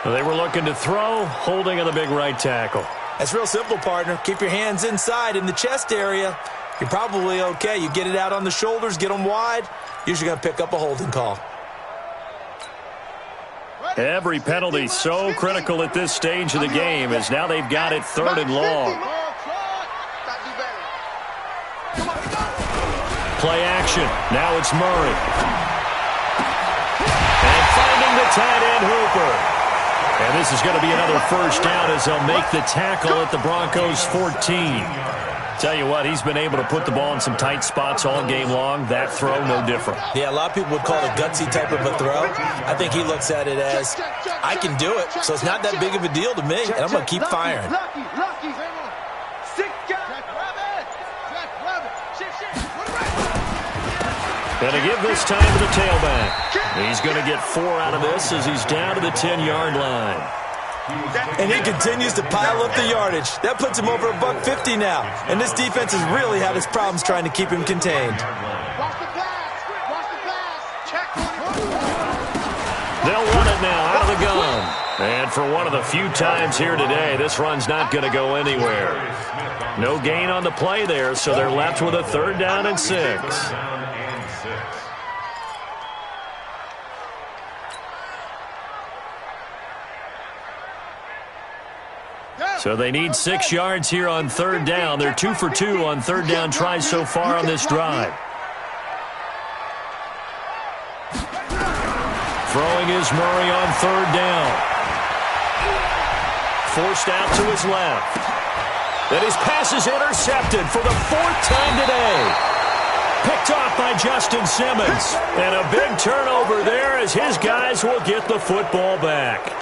They were looking to throw, holding on the big right tackle. That's real simple, partner. Keep your hands inside in the chest area. You're probably okay. You get it out on the shoulders, get them wide. Usually going to pick up a holding call. Every penalty so critical at this stage of the game, as now they've got it 3rd and long. Play action. Now it's Murray. And finding the tight end, Hooper. And this is going to be another 1st down as they'll make the tackle at the Broncos' 14. Tell you what, he's been able to put the ball in some tight spots all game long. That throw, no different. Yeah, a lot of people would call it a gutsy type of a throw. I think he looks at it as, I can do it, so it's not that big of a deal to me, and I'm going to keep firing. And to give this time to the tailback. He's going to get 4 out of this as he's down to the 10-yard line. And he continues to pile up the yardage. That puts him over $150 now. And this defense has really had its problems trying to keep him contained. They'll run it now out of the gun. And for one of the few times here today, this run's not going to go anywhere. No gain on the play there, so they're left with a 3rd down and 6. So they need 6 yards here on 3rd down. They're 2 for 2 on 3rd down tries so far on this drive. Throwing is Murray on 3rd down. Forced out to his left. And his pass is intercepted for the 4th time today. Picked off by Justin Simmons. And a big turnover there as his guys will get the football back.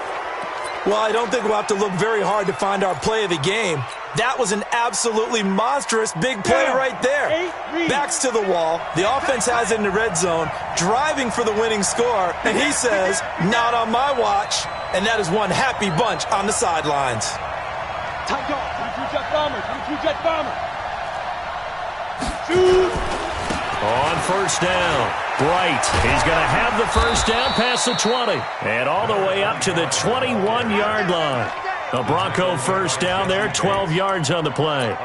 Well, I don't think we'll have to look very hard to find our play of the game. That was an absolutely monstrous big play right there. Backs to the wall. The offense has it in the red zone, driving for the winning score. And he says, not on my watch. And that is one happy bunch on the sidelines. On 1st down. Bright. He's going to have the 1st down past the 20. And all the way up to the 21-yard line. The Bronco 1st down there, 12 yards on the play.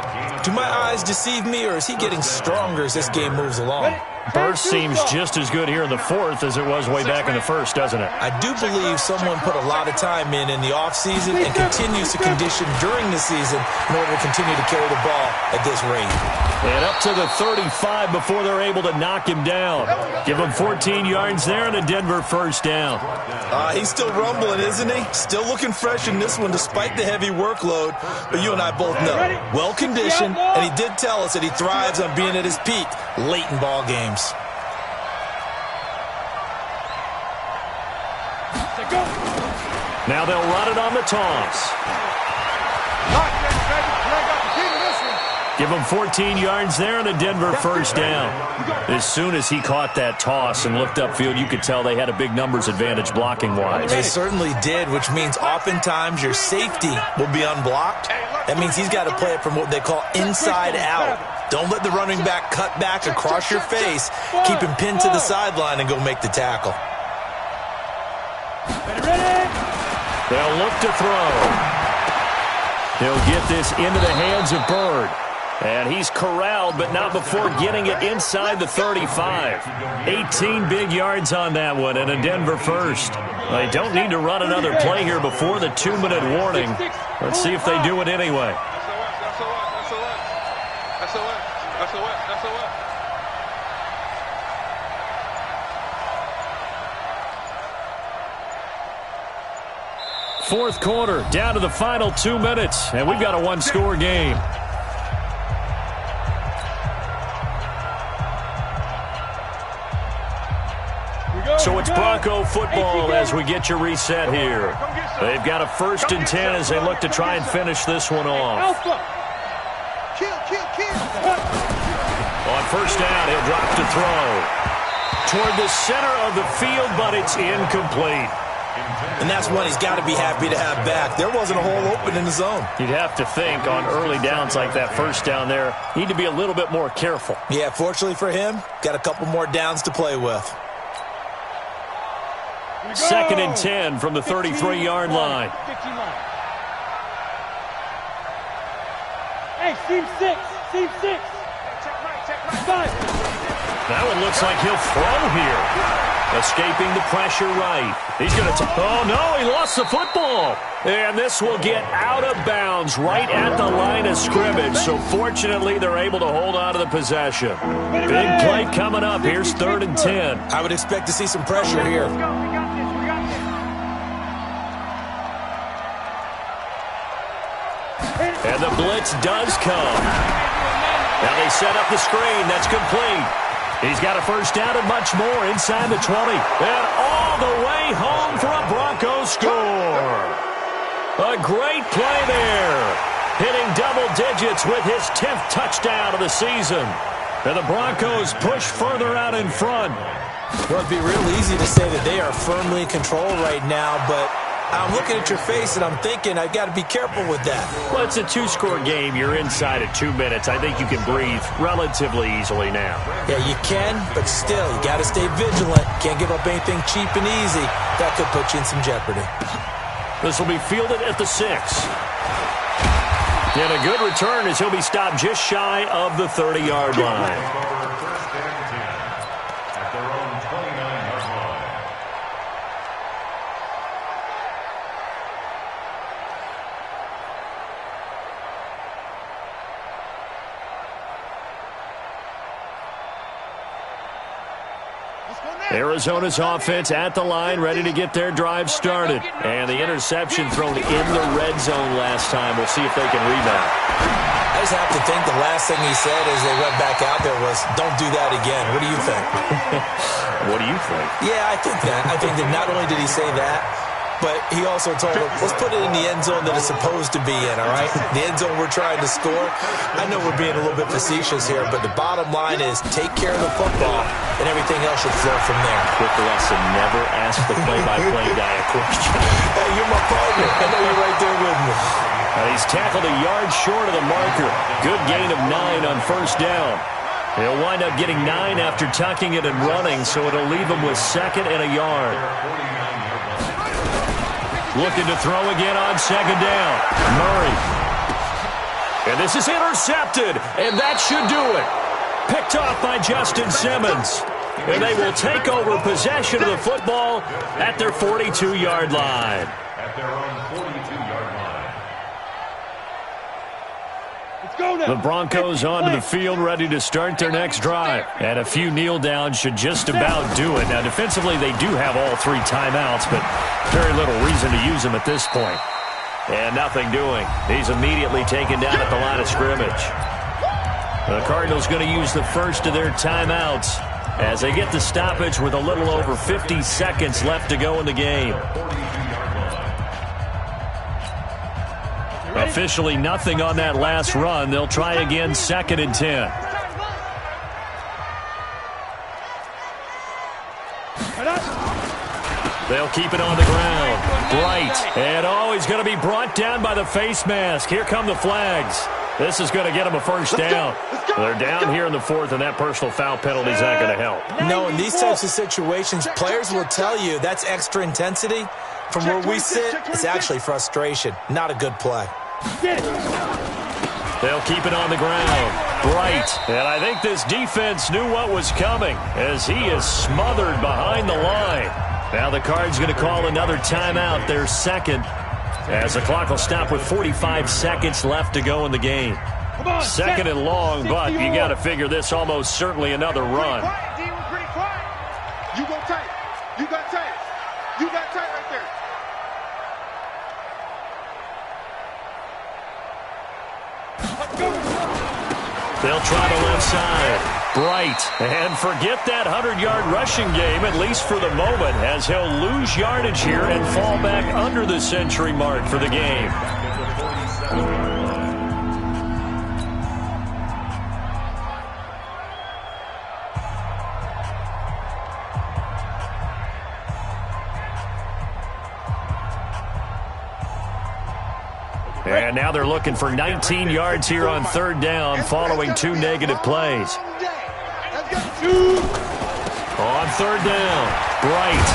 Do my eyes deceive me, or is he getting stronger as this game moves along? Burst seems just as good here in the 4th as it was way back in the 1st, doesn't it? I do believe someone put a lot of time in the offseason and continues to condition during the season in order to continue to carry the ball at this rate. And up to the 35 before they're able to knock him down. Give him 14 yards there and a Denver 1st down. He's still rumbling, isn't he? Still looking fresh in this one despite the heavy workload. But you and I both know, well-conditioned, and he did tell us that he thrives on being at his peak late in ball games. Now they'll run it on the toss. Give him 14 yards there and a Denver 1st down. As soon as he caught that toss and looked upfield, you could tell they had a big numbers advantage blocking-wise. They certainly did, which means oftentimes your safety will be unblocked. That means he's got to play it from what they call inside out. Don't let the running back cut back across your face. Keep him pinned to the sideline and go make the tackle. They'll look to throw. He'll get this into the hands of Bird. And he's corralled, but not before getting it inside the 35. 18 big yards on that one, and a Denver first. They don't need to run another play here before the 2-minute warning. Let's see if they do it anyway. Fourth quarter, down to the final 2 minutes, and we've got a one-score game. So it's Bronco football as we get your reset here. They've got a 1st and 10 as they look to try and finish this one off. On first down, he'll drop to throw. Toward the center of the field, but it's incomplete. And that's one he's got to be happy to have back. There wasn't a hole open in the zone. You'd have to think on early downs like that first down there, need to be a little bit more careful. Yeah, fortunately for him, got a couple more downs to play with. 2nd and 10 from the 33-yard line. Hey, seam 6. That one looks like he'll throw here. Escaping the pressure right. He's going to... Oh, no, he lost the football. And this will get out of bounds right at the line of scrimmage. So fortunately, they're able to hold on to the possession. Big play coming up. Here's 3rd and 10. I would expect to see some pressure here. And the blitz does come. Now they set up the screen. That's complete. He's got a first down and much more inside the 20. And all the way home for a Broncos score. A great play there. Hitting double digits with his 10th touchdown of the season. And the Broncos push further out in front. Well, it'd be real easy to say that they are firmly in control right now, but I'm looking at your face and I'm thinking I've got to be careful with that. Well, it's a 2-score game. You're inside at 2 minutes. I think you can breathe relatively easily now. Yeah, you can, but still, you got to stay vigilant. Can't give up anything cheap and easy. That could put you in some jeopardy. This will be fielded at the 6. And a good return as he'll be stopped just shy of the 30-yard line. Arizona's offense at the line, ready to get their drive started. And the interception thrown in the red zone last time. We'll see if they can rebound. I just have to think the last thing he said as they went back out there was, don't do that again. What do you think? What do you think? Yeah, I think that not only did he say that, but he also told him, let's put it in the end zone that it's supposed to be in, all right? The end zone we're trying to score. I know we're being a little bit facetious here, but the bottom line is take care of the football, and everything else should flow from there. Quick lesson, never ask the play-by-play guy a question. Hey, you're my partner. I know you're right there with me. He's tackled a yard short of the marker. Good gain of 9 on first down. He'll wind up getting 9 after tucking it and running, so it'll leave him with 2nd and a yard. Looking to throw again on 2nd down. Murray. And this is intercepted, and that should do it. Picked off by Justin Simmons. And they will take over possession of the football at their 42-yard line. At their own 42-yard line. The Broncos onto the field, ready to start their next drive. And a few kneel downs should just about do it. Now, defensively, they do have all 3 timeouts, but very little reason to use them at this point. And nothing doing. He's immediately taken down at the line of scrimmage. The Cardinals going to use the first of their timeouts as they get the stoppage with a little over 50 seconds left to go in the game. Officially nothing on that last run. They'll try again, 2nd and 10. They'll keep it on the ground. Bright. And he's going to be brought down by the face mask. Here come the flags. This is going to get them a first down. They're down here in the 4th, and that personal foul penalty is not going to help. No, in these types of situations, players will tell you that's extra intensity. From where we sit, it's actually frustration, not a good play. They'll keep it on the ground. Bright. And I think this defense knew what was coming as he is smothered behind the line. Now the Cards going to call another timeout, their second, as the clock will stop with 45 seconds left to go in the game. Second and long, but you got to figure this almost certainly another run. Pretty quiet. You go tight. You got tight. You got tight right there. They'll try the left side. Bright. And forget that 100-yard rushing game, at least for the moment, as he'll lose yardage here and fall back under the century mark for the game. And now they're looking for 19 yards here on third down following 2 negative plays. On third down, Bright.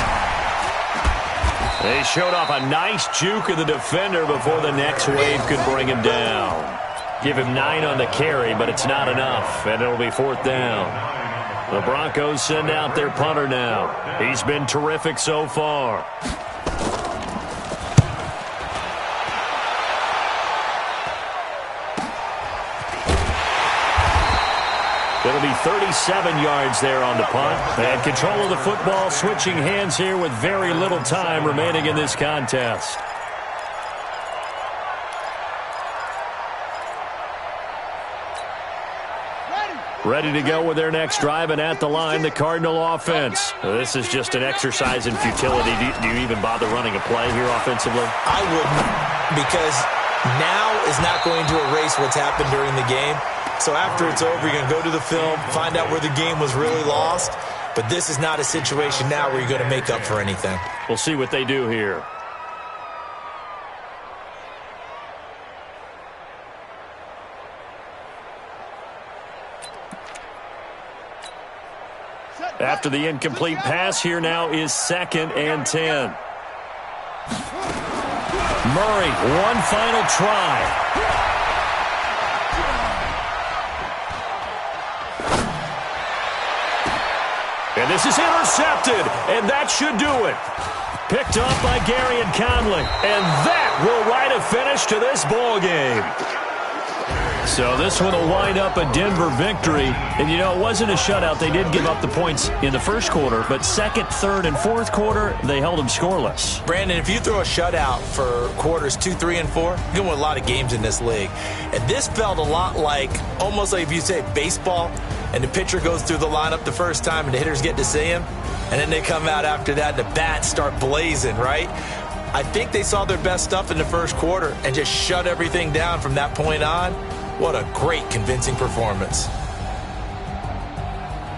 They showed off a nice juke of the defender before the next wave could bring him down. Give him 9 on the carry, but it's not enough, and it'll be fourth down. The Broncos send out their punter now. He's been terrific so far. It'll be 37 yards there on the punt. And control of the football switching hands here with very little time remaining in this contest. Ready to go with their next drive, and at the line, the Cardinal offense. This is just an exercise in futility. Do you even bother running a play here offensively? I wouldn't, because now is not going to erase what's happened during the game. So after it's over, you're going to go to the film, find out where the game was really lost. But this is not a situation now where you're going to make up for anything. We'll see what they do here. After the incomplete pass, here now is 2nd and 10. Murray, one final try. And this is intercepted, and that should do it. Picked up by Gary and Conley, and that will write a finish to this ball game. So this one will wind up a Denver victory. And, you know, it wasn't a shutout. They did give up the points in the first quarter, but second, third, and fourth quarter, they held them scoreless. Brandon, if you throw a shutout for quarters 2, 3, and 4, you're going to win a lot of games in this league. And this felt a lot like, almost like if you say baseball, and the pitcher goes through the lineup the first time and the hitters get to see him, and then they come out after that and the bats start blazing, right? I think they saw their best stuff in the first quarter and just shut everything down from that point on. What a great, convincing performance.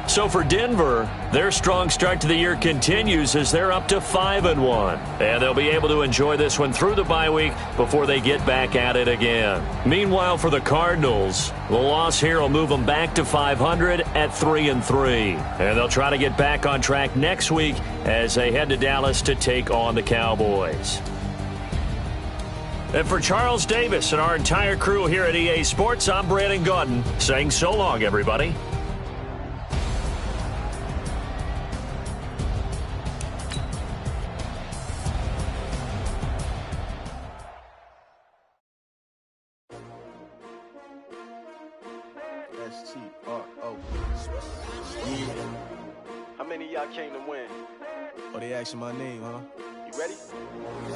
So for Denver, their strong start to the year continues as they're up to 5-1. And they'll be able to enjoy this one through the bye week before they get back at it again. Meanwhile, for the Cardinals, the loss here will move them back to 500 at 3-3. And they'll try to get back on track next week as they head to Dallas to take on the Cowboys. And for Charles Davis and our entire crew here at EA Sports, I'm Brandon Gaudin saying so long, everybody. S-T-R-O. How many of y'all came to win? Oh, they asking my name, huh? You ready?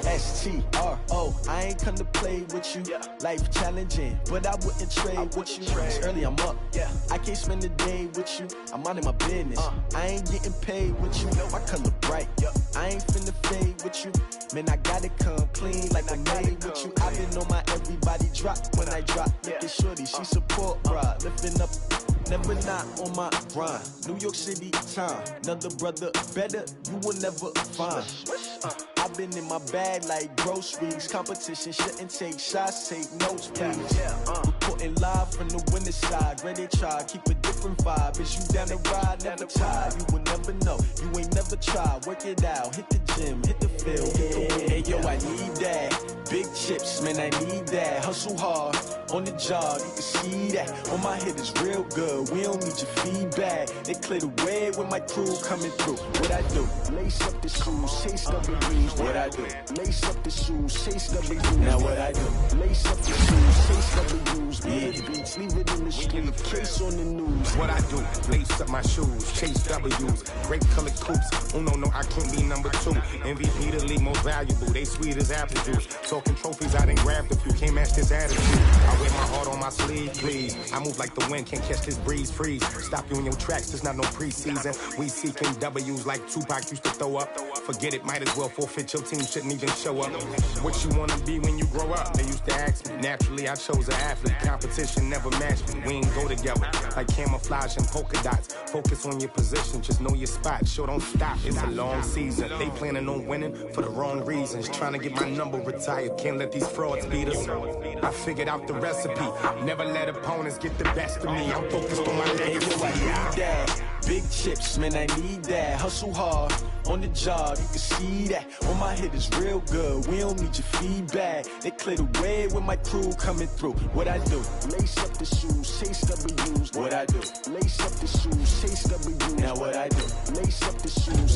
S-T-R-O. I ain't come to play with you. Yeah. Life challenging, but I wouldn't trade with you. It's early, I'm up. Yeah. I can't spend the day with you. I'm out of my business. I ain't getting paid with you. My color bright. Yep. I ain't finna fade with you. Man, I gotta come clean like I made with you. I've been on my everybody drop when I drop. Look at shorty, she support rod. Lifting up, never not on my grind. New York City time. Another brother better, you will never find. I've been in my bag like groceries. Competition shouldn't take shots, take notes, please. Reporting live from the winning side. Ready to try, keep a different different vibe. Is you down to ride, never tired? You will never know, you ain't never tried. Work it out, hit the gym, hit the field. Hey yo, I need that. Big chips, man, I need that. Hustle hard, on the job, you can see that. On my head is real good, we don't need your feedback. They clear the way with my crew coming through. What I do? Lace up the shoes, chase W's. What I do? Lace up the shoes, chase W's. Now what I do? Lace up the shoes, chase W's. Big beats, leave it in the street, case on the news. What I do? Lace up my shoes, chase W's. Grape colored coops, oh no, I can't be number 2. MVP the league most valuable, they sweet as apple juice. Talking trophies, I didn't grab the few, can't match this attitude. I wear my heart on my sleeve, please. I move like the wind, can't catch this breeze, freeze. Stop you in your tracks, there's not no preseason. We seeking W's like Tupac used to throw up. Forget it, might as well forfeit, your team shouldn't even show up. What you wanna be when you grow up? They used to ask me. Naturally, I chose an athlete. Competition never matched me. We ain't go together like camouflage and polka dots. Focus on your position, just know your spot. Sure, don't stop, it's a long season. They planning on winning for the wrong reasons. Trying to get my number retired, can't let these frauds beat us. I figured out the recipe. Never let opponents get the best of me. I'm focused on my legacy. I need that. Big chips, man, I need that. Hustle hard, on the job, you can see that. On my head is real good, we don't need your feedback. They clear the way with my crew coming through. What I do? Lace up the shoes, chase W's. What I do? Lace up the shoes, chase W's. Now what I do? Lace up the shoes,